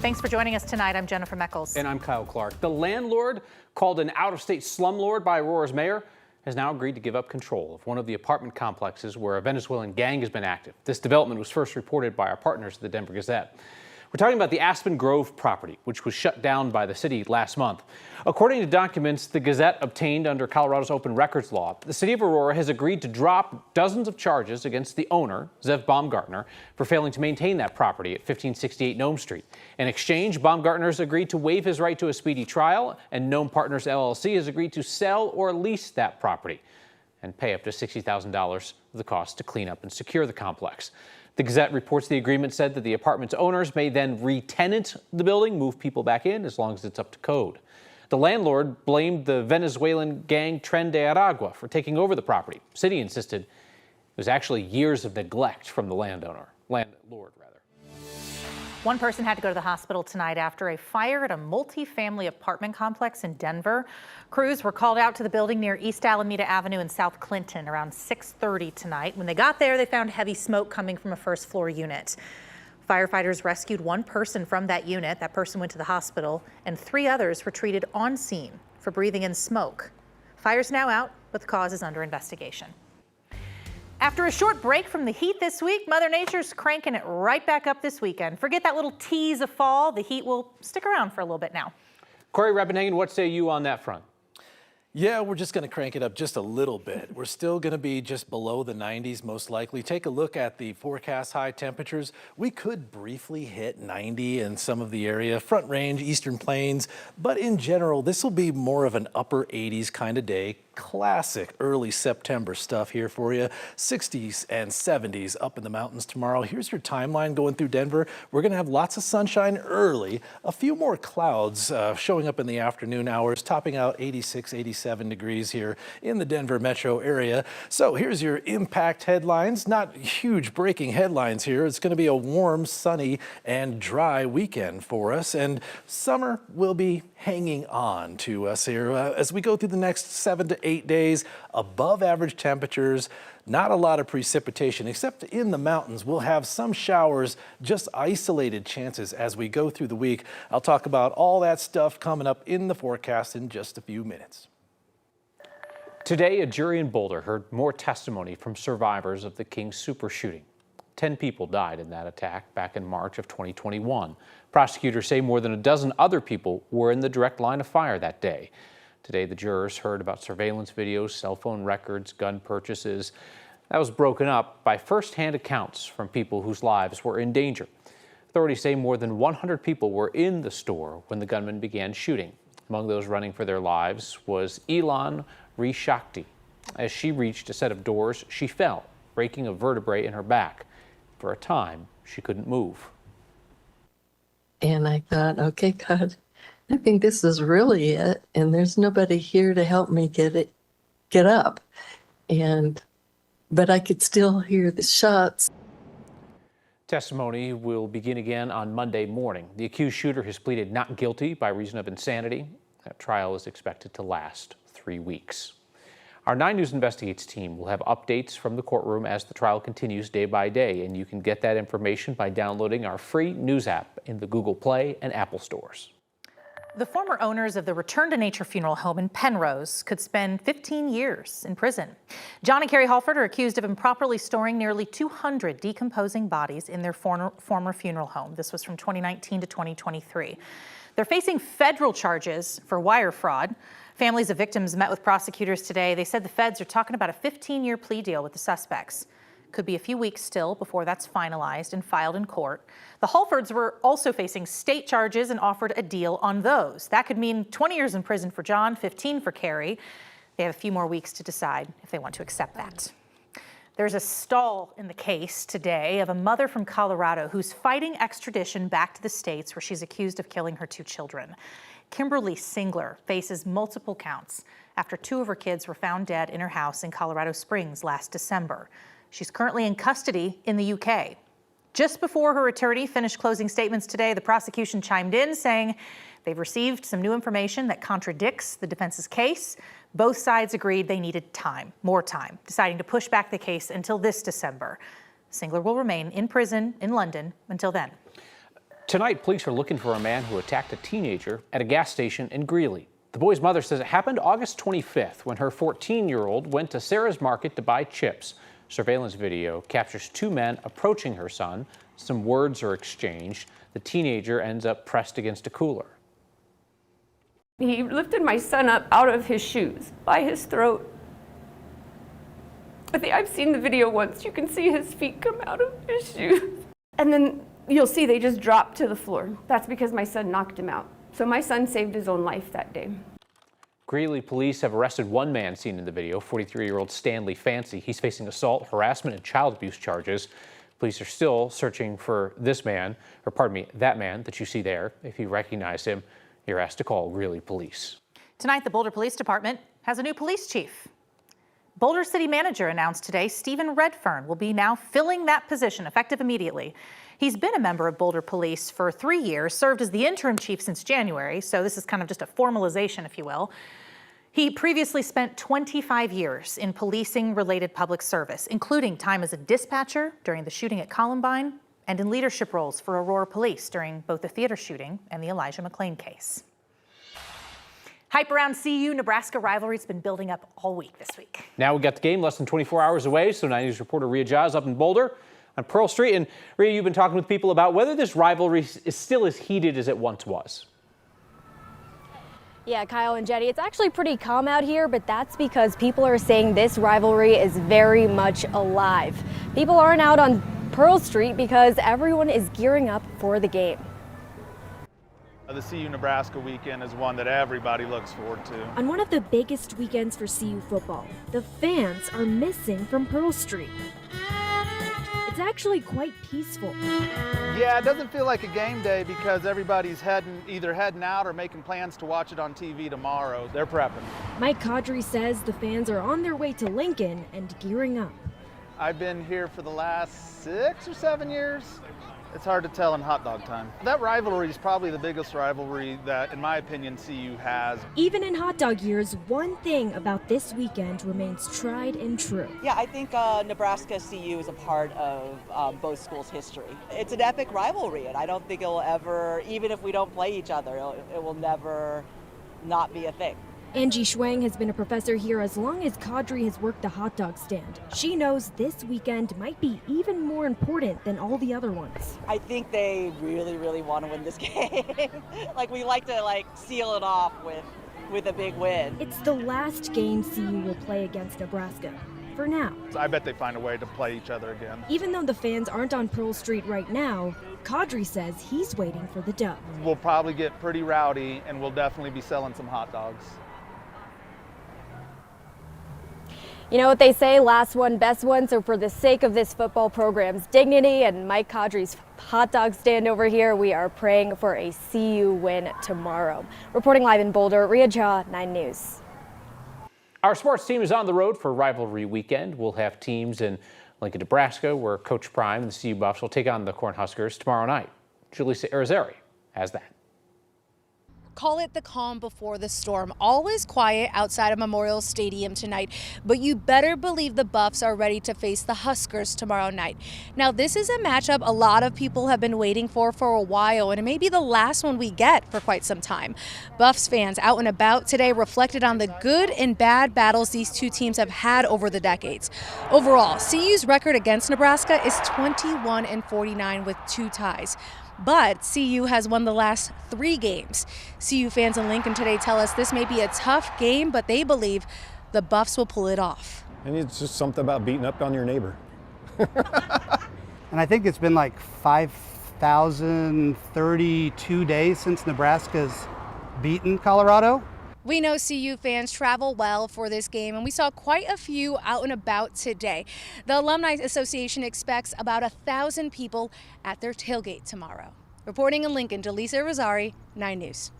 Thanks for joining us tonight. I'm Jennifer Meckles. And I'm Kyle Clark. The landlord, called an out-of-state slumlord by Aurora's mayor, has now agreed to give up control of one of the apartment complexes where a Venezuelan gang has been active. This development was first reported by our partners at the Denver Gazette. We're talking about the Aspen Grove property, which was shut down by the city last month. According to documents the Gazette obtained under Colorado's open records law, the city of Aurora has agreed to drop dozens of charges against the owner, Zev Baumgartner, for failing to maintain that property at 1568 Nome Street. In exchange, Baumgartner has agreed to waive his right to a speedy trial, and Nome Partners LLC has agreed to sell or lease that property and pay up to $60,000 of the cost to clean up and secure the complex. The Gazette reports the agreement said that the apartment's owners may then re-tenant the building, move people back in as long as it's up to code. The landlord blamed the Venezuelan gang Tren de Aragua for taking over the property. The city insisted it was actually years of neglect from the landlord. One person had to go to the hospital tonight after a fire at a multi-family apartment complex in Denver. Crews were called out to the building near East Alameda Avenue in South Clinton around 6:30 tonight. When they got there, they found heavy smoke coming from a first-floor unit. Firefighters rescued one person from that unit. That person went to the hospital, and 3 others were treated on scene for breathing in smoke. Fire's now out, but the cause is under investigation. After a short break from the heat this week, Mother Nature's cranking it right back up this weekend. Forget that little tease of fall. The heat will stick around for a little bit now. Corey Rebenhagen, what say you on that front? Yeah, we're just going to crank it up just a little bit. We're still going to be just below the 90s most likely. Take a look at the forecast high temperatures. We could briefly hit 90 in some of the area, Front Range, Eastern Plains, but in general, this will be more of an upper 80s kind of day. Classic early September stuff here for you. 60s and 70s up in the mountains tomorrow. Here's your timeline going through Denver. We're going to have lots of sunshine early, a few more clouds showing up in the afternoon hours, topping out 86, 87 degrees here in the Denver metro area. So here's your impact headlines. Not huge breaking headlines here. It's going to be a warm, sunny, and dry weekend for us, and summer will be hanging on to us here as we go through the next 7 to 8 days. Above average temperatures, not a lot of precipitation except in the mountains. We'll have some showers, just isolated chances as we go through the week. I'll talk about all that stuff coming up in the forecast in just a few minutes. Today, a jury in Boulder heard more testimony from survivors of the King Soopers shooting. 10 people died in that attack back in March of 2021. Prosecutors say more than a dozen other people were in the direct line of fire that day. Today, the jurors heard about surveillance videos, cell phone records, gun purchases. That was broken up by first-hand accounts from people whose lives were in danger. Authorities say more than 100 people were in the store when the gunman began shooting. Among those running for their lives was Elan Rishakti. As she reached a set of doors, she fell, breaking a vertebrae in her back. For a time, she couldn't move. And I thought, okay, God, I think this is really it. And there's nobody here to help me get up. But I could still hear the shots. Testimony will begin again on Monday morning. The accused shooter has pleaded not guilty by reason of insanity. That trial is expected to last 3 weeks. Our 9 News Investigates team will have updates from the courtroom as the trial continues day by day, and you can get that information by downloading our free news app in the Google Play and Apple stores. The former owners of the Return to Nature funeral home in Penrose could spend 15 years in prison. John and Carrie Halford are accused of improperly storing nearly 200 decomposing bodies in their former funeral home. This was from 2019 to 2023. They're facing federal charges for wire fraud. Families of victims met with prosecutors today. They said the feds are talking about a 15-year plea deal with the suspects. Could be a few weeks still before that's finalized and filed in court. The Halfords were also facing state charges and offered a deal on those. That could mean 20 years in prison for John, 15 for Carrie. They have a few more weeks to decide if they want to accept that. There's a stall in the case today of a mother from Colorado who's fighting extradition back to the States where she's accused of killing her 2 children. Kimberly Singler faces multiple counts after 2 of her kids were found dead in her house in Colorado Springs last December. She's currently in custody in the UK. Just before her attorney finished closing statements today, the prosecution chimed in saying they've received some new information that contradicts the defense's case. Both sides agreed they needed time, more time, deciding to push back the case until this December. Singler will remain in prison in London until then. Tonight, police are looking for a man who attacked a teenager at a gas station in Greeley. The boy's mother says it happened August 25th when her 14-year-old went to Sarah's Market to buy chips. Surveillance video captures two men approaching her son. Some words are exchanged. The teenager ends up pressed against a cooler. He lifted my son up out of his shoes by his throat. I've seen the video once. You can see his feet come out of his shoes. And then you'll see they just drop to the floor. That's because my son knocked him out. So my son saved his own life that day. Greeley police have arrested one man seen in the video, 43-year-old Stanley Fancy. He's facing assault, harassment, and child abuse charges. Police are still searching for this man, or pardon me, that man that you see there. If you recognize him, you're asked to call Greeley police. Tonight, the Boulder Police Department has a new police chief. Boulder City Manager announced today Stephen Redfern will be now filling that position, effective immediately. He's been a member of Boulder Police for 3 years, served as the interim chief since January, so this is kind of just a formalization, if you will. He previously spent 25 years in policing-related public service, including time as a dispatcher during the shooting at Columbine and in leadership roles for Aurora Police during both the theater shooting and the Elijah McClain case. Hype around CU-Nebraska rivalry's been building up all week this week. Now we got the game less than 24 hours away, so 9 News reporter Rhea Jha is up in Boulder on Pearl Street. And Rhea, you've been talking with people about whether this rivalry is still as heated as it once was. Yeah, Kyle and Jetty, it's actually pretty calm out here, but that's because people are saying this rivalry is very much alive. People aren't out on Pearl Street because everyone is gearing up for the game. The CU-Nebraska weekend is one that everybody looks forward to. On one of the biggest weekends for CU football, the fans are missing from Pearl Street. It's actually quite peaceful. Yeah, it doesn't feel like a game day because everybody's either heading out or making plans to watch it on TV tomorrow. They're prepping. Mike Caudry says the fans are on their way to Lincoln and gearing up. I've been here for the last 6 or 7 years. It's hard to tell in hot dog time. That rivalry is probably the biggest rivalry that, in my opinion, CU has. Even in hot dog years, one thing about this weekend remains tried and true. Yeah, I think Nebraska CU is a part of both schools' history. It's an epic rivalry, and I don't think it will ever, even if we don't play each other, it will never not be a thing. Angie Schwang has been a professor here as long as Caudry has worked the hot dog stand. She knows this weekend might be even more important than all the other ones. I think they really, really want to win this game. We like to seal it off with a big win. It's the last game CU will play against Nebraska. For now. I bet they find a way to play each other again. Even though the fans aren't on Pearl Street right now, Caudry says he's waiting for the dub. We'll probably get pretty rowdy, and we'll definitely be selling some hot dogs. You know what they say, last one, best one. So for the sake of this football program's dignity and Mike Caudry's hot dog stand over here, we are praying for a CU win tomorrow. Reporting live in Boulder, Rhea Jha, 9 News. Our sports team is on the road for rivalry weekend. We'll have teams in Lincoln, Nebraska, where Coach Prime and the CU Buffs will take on the Cornhuskers tomorrow night. Julissa Arizari has that. Call it the calm before the storm. All is quiet outside of Memorial Stadium tonight, but you better believe the Buffs are ready to face the Huskers tomorrow night. Now, this is a matchup a lot of people have been waiting for a while, and it may be the last one we get for quite some time. Buffs fans out and about today reflected on the good and bad battles these two teams have had over the decades. Overall, CU's record against Nebraska is 21-49 with 2 ties. But CU has won the last 3 games. CU fans in Lincoln today tell us this may be a tough game, but they believe the Buffs will pull it off. And it's just something about beating up on your neighbor. And I think it's been like 5,032 days since Nebraska's beaten Colorado. We know CU fans travel well for this game, and we saw quite a few out and about today. The Alumni Association expects about 1,000 people at their tailgate tomorrow. Reporting in Lincoln, Julissa Arizari, 9 News.